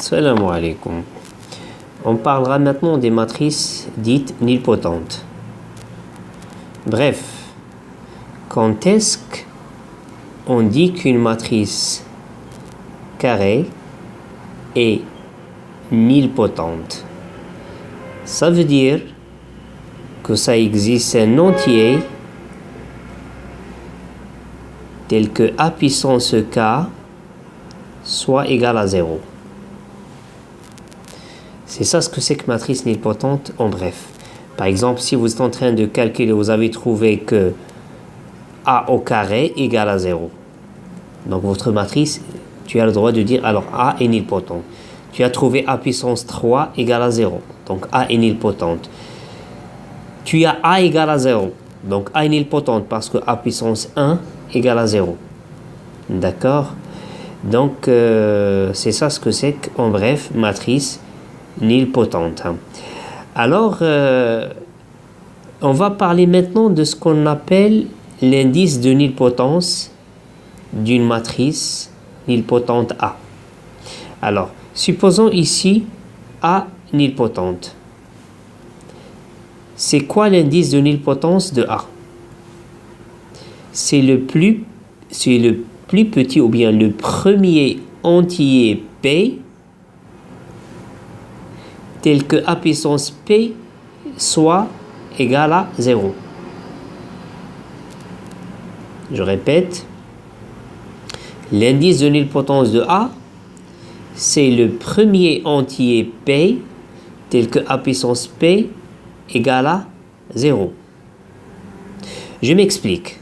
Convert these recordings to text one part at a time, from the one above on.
Salam alaikum. On parlera maintenant des matrices dites nilpotentes. Bref, quand est-ce qu'on dit qu'une matrice carrée est nilpotente? Ça veut dire que ça existe un entier tel que a puissance k soit égal à 0. C'est ça ce que c'est que matrice nilpotente en bref. Par exemple, si vous êtes en train de calculer, vous avez trouvé que a au carré égale à 0. Donc votre matrice, tu as le droit de dire alors a est nilpotente. Tu as trouvé a puissance 3 égale à 0. Donc a est nilpotente. Tu as a égale à 0. Donc a est nilpotente parce que a puissance 1 égale à 0. D'accord? Donc c'est ça ce que c'est qu'en bref matrice nilpotente. Alors on va parler maintenant de ce qu'on appelle l'indice de nilpotence d'une matrice nilpotente A. Alors supposons ici A nilpotente. C'est quoi l'indice de nilpotence de A? C'est le plus petit ou bien le premier entier P tel que A puissance P soit égal à 0. Je répète, l'indice de nilpotence de A, c'est le premier entier P tel que A puissance P égale à 0. Je m'explique.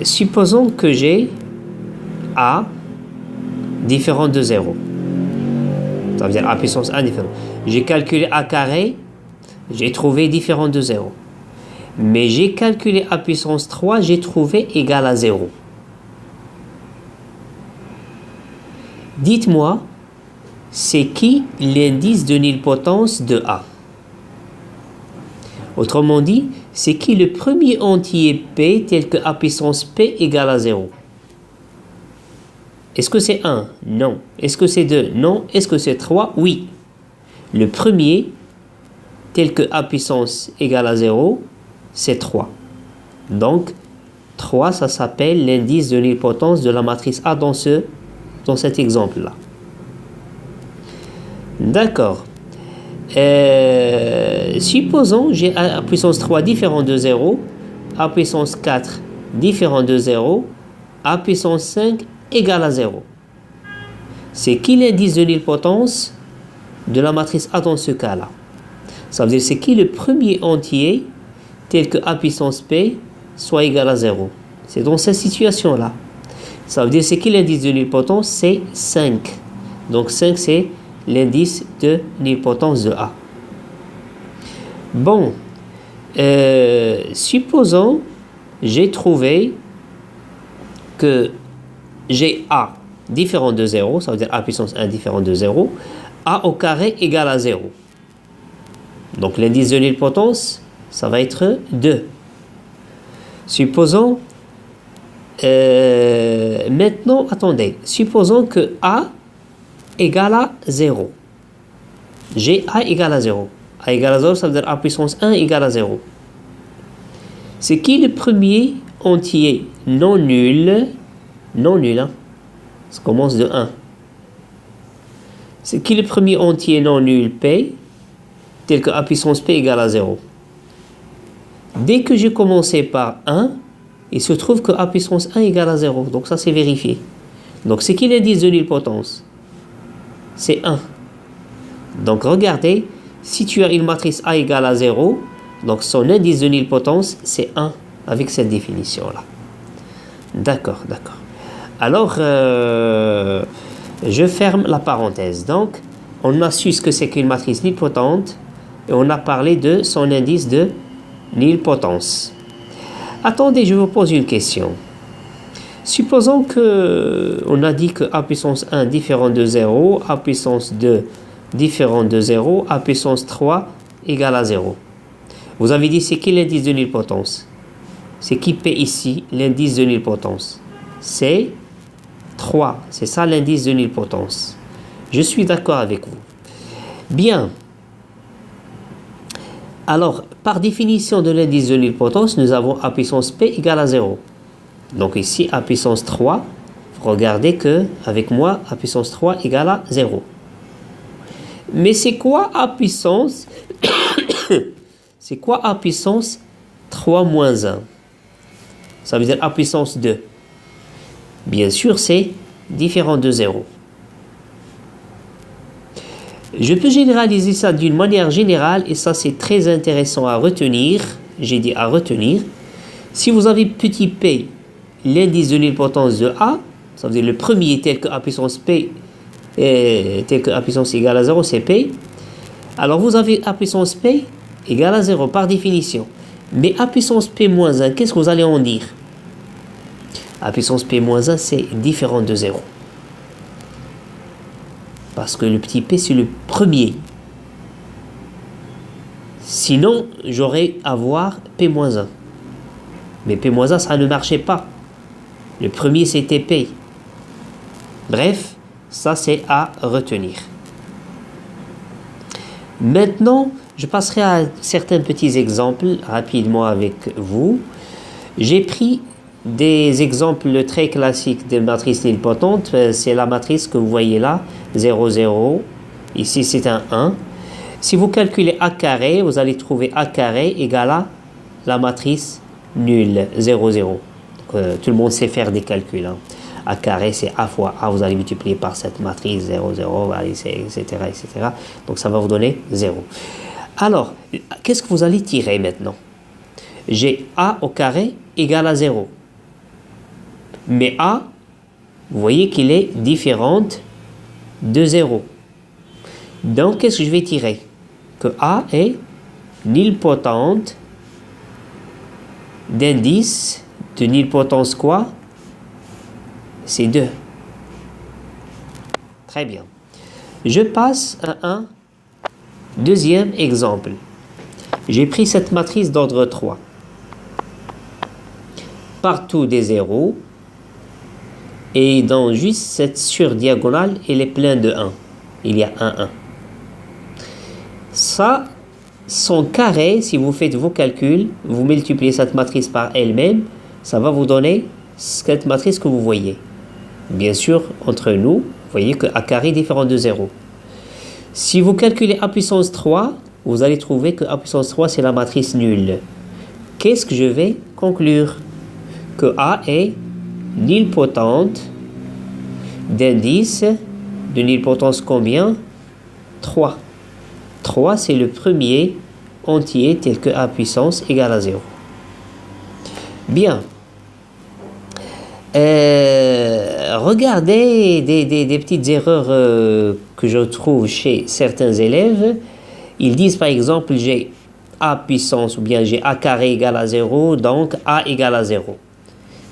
Supposons que j'ai A différent de 0. Ça veut dire A puissance 1 différent. J'ai calculé A carré, j'ai trouvé différent de 0. Mais j'ai calculé A puissance 3, j'ai trouvé égal à 0. Dites-moi, c'est qui l'indice de nilpotence de A? Autrement dit, c'est qui le premier entier P tel que A puissance P égale à 0? Est-ce que c'est 1? Non. Est-ce que c'est 2? Non. Est-ce que c'est 3? Oui. Le premier tel que A puissance égale à 0, c'est 3. Donc, 3, ça s'appelle l'indice de nilpotence de la matrice A dans cet exemple-là. D'accord. Supposons j'ai A puissance 3 différent de 0, A puissance 4 différent de 0, A puissance 5 égale à 0. C'est qui l'indice de nilpotence de la matrice A dans ce cas-là? Ça veut dire c'est qui le premier entier tel que A puissance P soit égal à 0. C'est dans cette situation-là. Ça veut dire c'est qui l'indice de nilpotence? C'est 5. Donc 5 c'est l'indice de nilpotence de A. Bon, supposons j'ai trouvé que j'ai A différent de 0, ça veut dire A puissance 1 différent de 0, A au carré égale à 0. Donc l'indice de nilpotence, ça va être 2. Supposons, maintenant, attendez, supposons que A égale à 0. J'ai A égale à 0. A égale à 0, ça veut dire A puissance 1 égale à 0. C'est qui le premier entier non nul? Non nul, hein? Ça commence de 1. C'est qui le premier entier non nul P tel que A puissance P égale à 0? Dès que j'ai commencé par 1, il se trouve que A puissance 1 égale à 0. Donc ça c'est vérifié. Donc c'est qui l'indice de nilpotence? C'est 1. Donc regardez, si tu as une matrice A égale à 0, donc son indice de nilpotence c'est 1 avec cette définition-là. D'accord, d'accord. Alors, je ferme la parenthèse. Donc, on a su ce que c'est qu'une matrice nilpotente et on a parlé de son indice de nilpotence. Attendez, je vous pose une question. Supposons que on a dit que A puissance 1 différent de 0, A puissance 2 différent de 0, A puissance 3 égale à 0. Vous avez dit c'est qui l'indice de nilpotence? C'est qui P ici, l'indice de nilpotence? C'est 3. 3. C'est ça l'indice de nilpotence. Je suis d'accord avec vous. Bien. Alors, par définition de l'indice de nilpotence, nous avons A puissance P égale à 0. Donc ici, A puissance 3, regardez que, avec moi, A puissance 3 égale à 0. Mais c'est quoi A puissance c'est quoi A puissance 3 moins 1? Ça veut dire A puissance 2. Bien sûr, c'est différent de 0. Je peux généraliser ça d'une manière générale, et ça c'est très intéressant à retenir. J'ai dit à retenir. Si vous avez petit p, l'indice de nilpotence de A, ça veut dire le premier tel que A puissance P, tel que A puissance égale à 0, c'est P. Alors vous avez A puissance P égale à 0 par définition. Mais A puissance P moins 1, qu'est-ce que vous allez en dire? A puissance P moins 1, c'est différent de 0. Parce que le petit p, c'est le premier. Sinon, j'aurais à voir P-1. Mais P-1, ça ne marchait pas. Le premier, c'était P. Bref, ça, c'est à retenir. Maintenant, je passerai à certains petits exemples rapidement avec vous. J'ai pris des exemples très classiques de matrices nilpotentes. C'est la matrice que vous voyez là, 0, 0. Ici, c'est un 1. Si vous calculez A carré, vous allez trouver A carré égale à la matrice nulle, 0, 0. Tout le monde sait faire des calculs. Hein. A carré, c'est A fois A. Vous allez multiplier par cette matrice 0, 0, etc., etc. Donc, ça va vous donner 0. Alors, qu'est-ce que vous allez tirer maintenant? J'ai A au carré égale à 0. Mais A, vous voyez qu'il est différente de 0. Donc, qu'est-ce que je vais tirer? Que A est nilpotente d'indice de nilpotence quoi? C'est 2. Très bien. Je passe à un deuxième exemple. J'ai pris cette matrice d'ordre 3. Partout des zéros. Et dans juste cette surdiagonale, elle est pleine de 1. Il y a 1, 1. Ça, son carré, si vous faites vos calculs, vous multipliez cette matrice par elle-même, ça va vous donner cette matrice que vous voyez. Bien sûr, entre nous, vous voyez que A carré est différent de 0. Si vous calculez A puissance 3, vous allez trouver que A puissance 3, c'est la matrice nulle. Qu'est-ce que je vais conclure? Que A est nilpotente d'indice de nilpotence combien? 3. 3, c'est le premier entier tel que A puissance égale à 0. Bien. Regardez des petites erreurs que je trouve chez certains élèves. Ils disent par exemple j'ai A puissance ou bien j'ai A carré égale à 0, donc A égale à 0.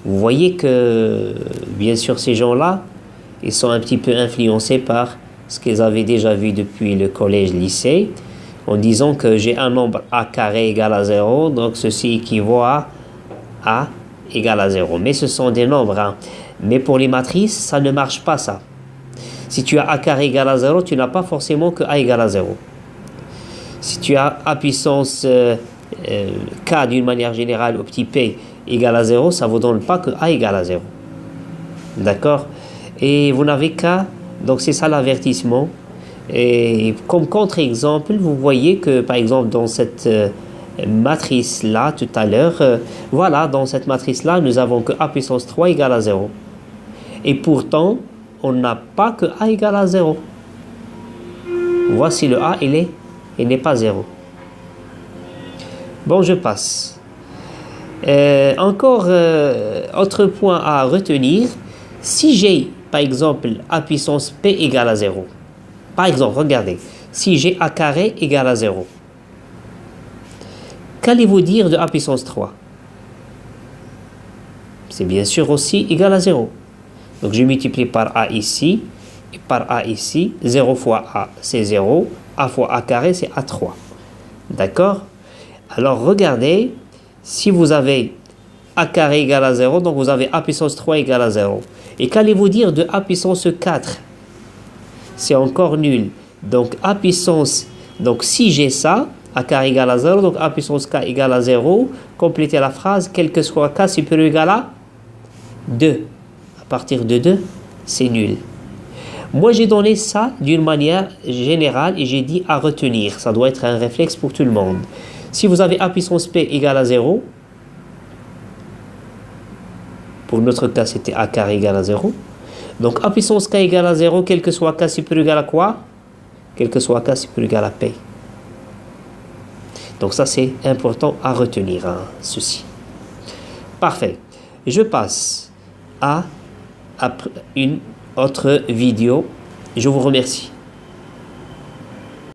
Vous voyez que, bien sûr, ces gens-là, ils sont un petit peu influencés par ce qu'ils avaient déjà vu depuis le collège-lycée, en disant que j'ai un nombre A carré égale à 0, donc ceci équivaut à A égale à 0. Mais ce sont des nombres. Hein. Mais pour les matrices, ça ne marche pas, ça. Si tu as A carré égale à 0, tu n'as pas forcément que A égale à 0. Si tu as A puissance K d'une manière générale au petit p égale à 0, ça ne vous donne pas que A égale à 0. D'accord? Et vous n'avez qu'à... Donc c'est ça l'avertissement. Et comme contre-exemple, vous voyez que par exemple dans cette matrice-là, tout à l'heure, voilà, dans cette matrice-là, nous avons que A puissance 3 égale à 0. Et pourtant, on n'a pas que A égale à 0. Voici le A, il n'est pas 0. Bon, je passe. Encore, autre point à retenir, si j'ai, par exemple, A puissance P égale à 0, par exemple, regardez, si j'ai A carré égale à 0, qu'allez-vous dire de A puissance 3? C'est bien sûr aussi égal à 0. Donc, je multiplie par A ici, et par A ici, 0 fois A, c'est 0, A fois A carré, c'est A3. D'accord? Alors, regardez, si vous avez A carré égale à 0, donc vous avez A puissance 3 égale à 0. Et qu'allez-vous dire de a puissance 4? C'est encore nul. Donc a puissance, donc si j'ai ça, a carré égale à 0, donc a puissance k égale à 0, complétez la phrase, quel que soit k supérieur ou égal à 2. À partir de 2, c'est nul. Moi, j'ai donné ça d'une manière générale et j'ai dit à retenir. Ça doit être un réflexe pour tout le monde. Si vous avez a puissance p égale à 0, pour notre cas, c'était a carré égale à 0. Donc, a puissance k égale à 0, quel que soit k supérieur ou égal à quoi? Quel que soit k supérieur ou égal à p. Donc, ça, c'est important à retenir, hein, ceci. Parfait. Je passe à une autre vidéo. Je vous remercie.